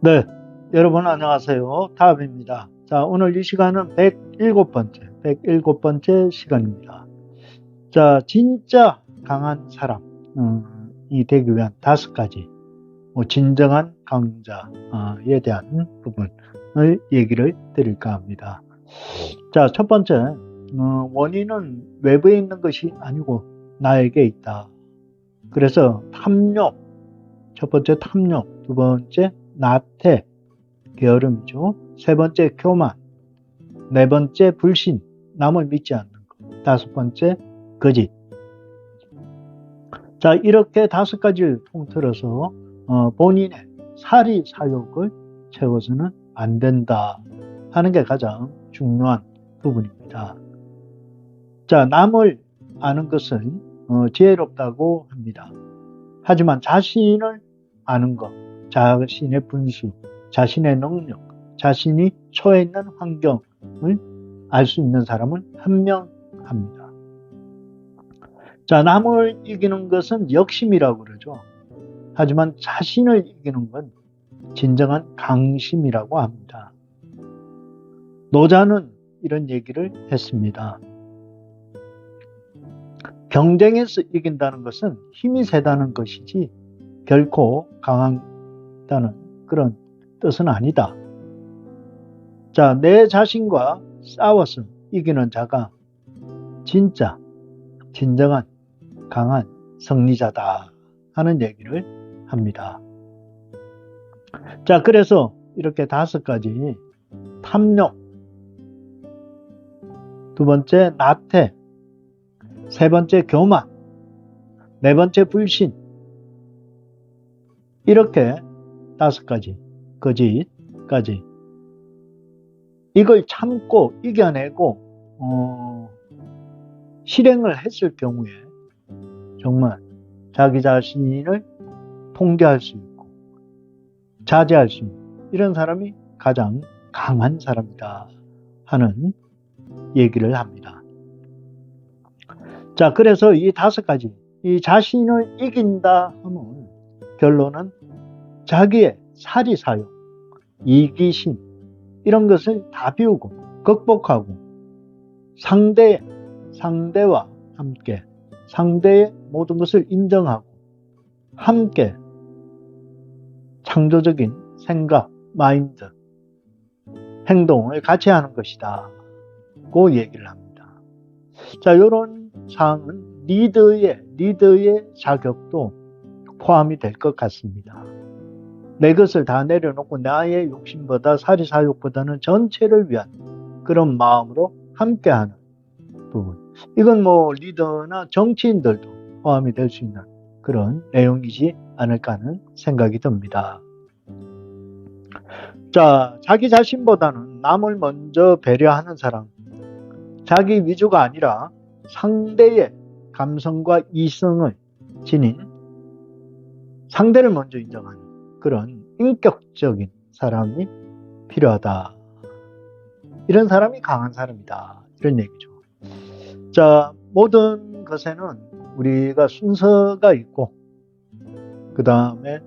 네, 여러분 안녕하세요. 타업입니다. 자, 오늘 이 시간은 107번째 시간입니다. 자, 진짜 강한 사람이 되기 위한 5가지, 진정한 강자에 대한 부분을 얘기를 드릴까 합니다. 자, 첫 번째, 원인은 외부에 있는 것이 아니고 나에게 있다. 그래서 탐욕, 첫 번째 탐욕, 두 번째 나태, 게으름이죠. 세 번째 교만, 네 번째 불신, 남을 믿지 않는 것, 다섯 번째 거짓. 자, 이렇게 5가지를 통틀어서 본인의 사리 사욕을 채워서는 안 된다 하는 게 가장 중요한 부분입니다. 자, 남을 아는 것은 지혜롭다고 합니다. 하지만 자신을 아는 것, 자신의 분수, 자신의 능력, 자신이 처해 있는 환경을 알 수 있는 사람은 현명합니다. 자, 남을 이기는 것은 역심이라고 그러죠. 하지만 자신을 이기는 건 진정한 강심이라고 합니다. 노자는 이런 얘기를 했습니다. 경쟁에서 이긴다는 것은 힘이 세다는 것이지 결코 강하다는 그런 뜻은 아니다. 자, 내 자신과 싸워서 이기는 자가 진정한 강한 승리자다 하는 얘기를 합니다. 자, 그래서 이렇게 5가지 탐욕, 두 번째 나태, 세 번째 교만, 네 번째 불신, 이렇게 5가지 거짓까지 이걸 참고 이겨내고 실행을 했을 경우에 정말 자기 자신을 통제할 수 있고 자제할 수 있는 이런 사람이 가장 강한 사람이다 하는 얘기를 합니다. 자, 그래서 이 5가지, 이 자신을 이긴다 하면 결론은 자기의 사리사욕, 이기심 이런 것을 다 비우고 극복하고 상대와 함께 상대의 모든 것을 인정하고 함께 창조적인 생각, 마인드, 행동을 같이 하는 것이다 고 얘기를 합니다. 자, 이런 사항은 리더의 자격도 포함이 될 것 같습니다. 내 것을 다 내려놓고 나의 욕심보다 사리사욕보다는 전체를 위한 그런 마음으로 함께하는 부분. 이건 리더나 정치인들도 포함이 될 수 있는 그런 내용이지 않을까 하는 생각이 듭니다. 자, 자기 자신보다는 남을 먼저 배려하는 사람, 자기 위주가 아니라 상대의 감성과 이성을 지닌 상대를 먼저 인정하는 그런 인격적인 사람이 필요하다. 이런 사람이 강한 사람이다. 이런 얘기죠. 자, 모든 것에는 우리가 순서가 있고 그 다음에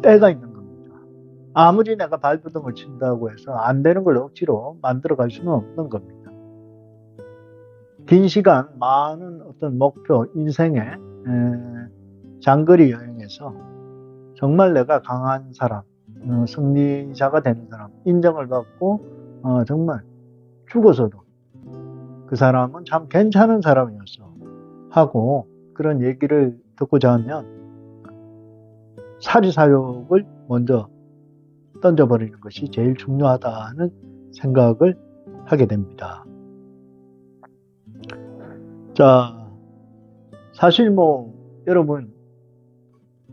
때가 있는 겁니다. 아무리 내가 발버둥을 친다고 해서 안 되는 걸 억지로 만들어갈 수는 없는 겁니다. 긴 시간 많은 어떤 목표, 인생의 장거리 여행에서 정말 내가 강한 사람, 승리자가 되는 사람, 인정을 받고 정말 죽어서도 그 사람은 참 괜찮은 사람이었어 하고 그런 얘기를 듣고자 하면 사리사욕을 먼저 던져버리는 것이 제일 중요하다는 생각을 하게 됩니다. 자, 사실 여러분,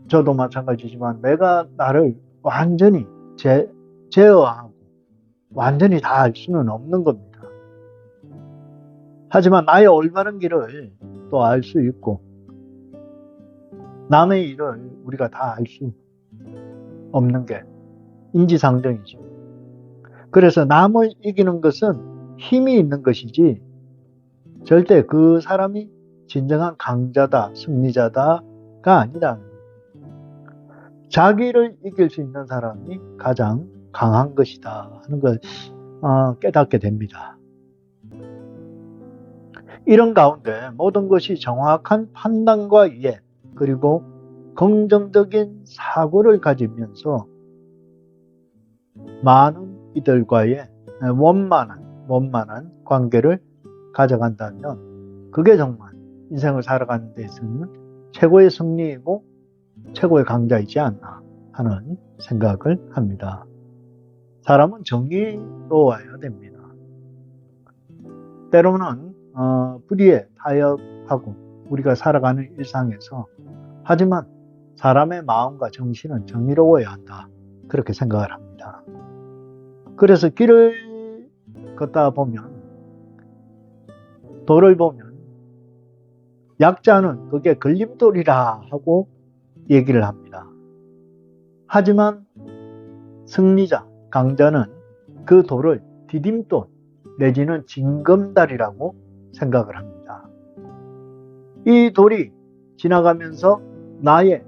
저도 마찬가지지만 내가 나를 완전히 제어하고 완전히 다 알 수는 없는 겁니다. 하지만 나의 올바른 길을 또 알 수 있고 남의 일을 우리가 다 알 수 없는 게 인지상정이죠. 그래서 남을 이기는 것은 힘이 있는 것이지 절대 그 사람이 진정한 강자다, 승리자다가 아니다. 자기를 이길 수 있는 사람이 가장 강한 것이다 하는 걸 깨닫게 됩니다. 이런 가운데 모든 것이 정확한 판단과 이해 그리고 긍정적인 사고를 가지면서 많은 이들과의 원만한 관계를 가져간다면 그게 정말 인생을 살아가는 데 있어서는 최고의 승리이고 최고의 강자이지 않나 하는 생각을 합니다. 사람은 정의로워야 됩니다. 때로는 불의에 타협하고 우리가 살아가는 일상에서 하지만 사람의 마음과 정신은 정의로워야 한다. 그렇게 생각을 합니다. 그래서 길을 걷다 보면 돌을 보면 약자는 그게 걸림돌이라 하고 얘기를 합니다. 하지만 승리자, 강자는 그 돌을 디딤돌 내지는 징검다리라고 생각을 합니다. 이 돌이 지나가면서 나의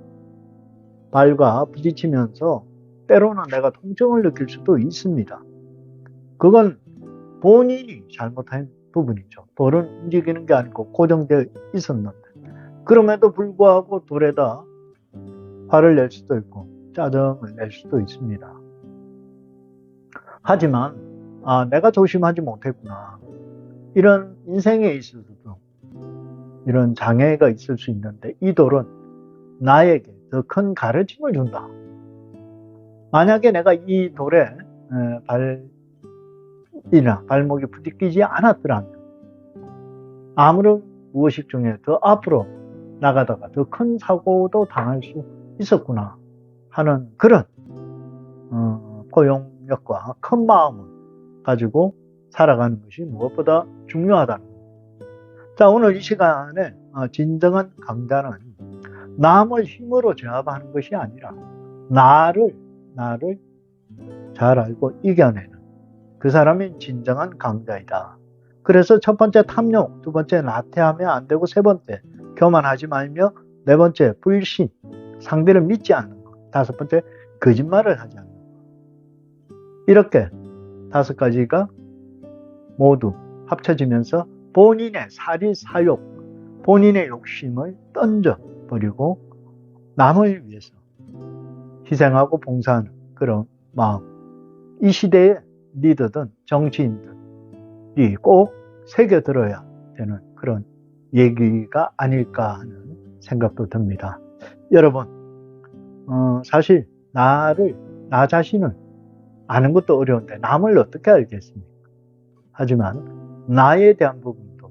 발과 부딪히면서 때로는 내가 통증을 느낄 수도 있습니다. 그건 본인이 잘못한 부분이죠. 돌은 움직이는 게 아니고 고정되어 있었는데 그럼에도 불구하고 돌에다 화를 낼 수도 있고 짜증을 낼 수도 있습니다. 하지만 내가 조심하지 못했구나. 이런 인생에 있어서도 이런 장애가 있을 수 있는데 이 돌은 나에게 더 큰 가르침을 준다. 만약에 내가 이 돌에 발목이 부딪히지 않았더라면 아무런 무의식 중에 더 앞으로 나가다가 더 큰 사고도 당할 수 있었구나 하는 그런 포용력과 큰 마음을 가지고 살아가는 것이 무엇보다 중요하다는 겁니다. 자, 오늘 이 시간에 진정한 강자는 남을 힘으로 제압하는 것이 아니라 나를 잘 알고 이겨내는 그 사람이 진정한 강자이다. 그래서 첫 번째 탐욕, 두 번째 나태하면 안 되고 세 번째 교만하지 말며 네 번째 불신, 상대를 믿지 않는 것, 다섯 번째 거짓말을 하지 않는 것. 이렇게 다섯 가지가 모두 합쳐지면서 본인의 사리사욕, 본인의 욕심을 던져버리고 남을 위해서 희생하고 봉사하는 그런 마음. 이 시대의 리더든 정치인들이 꼭 새겨들어야 되는 그런 얘기가 아닐까 하는 생각도 듭니다. 여러분, 사실 나 자신을 아는 것도 어려운데 남을 어떻게 알겠습니까? 하지만 나에 대한 부분도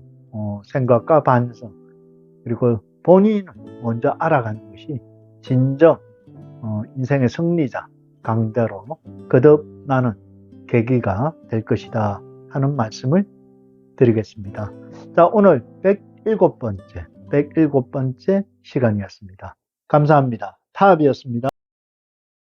생각과 반성 그리고 본인을 먼저 알아가는 것이 진정 인생의 승리자, 강자로 거듭나는 계기가 될 것이다 하는 말씀을 드리겠습니다. 자, 오늘 107번째 시간이었습니다. 감사합니다. 타압이었습니다.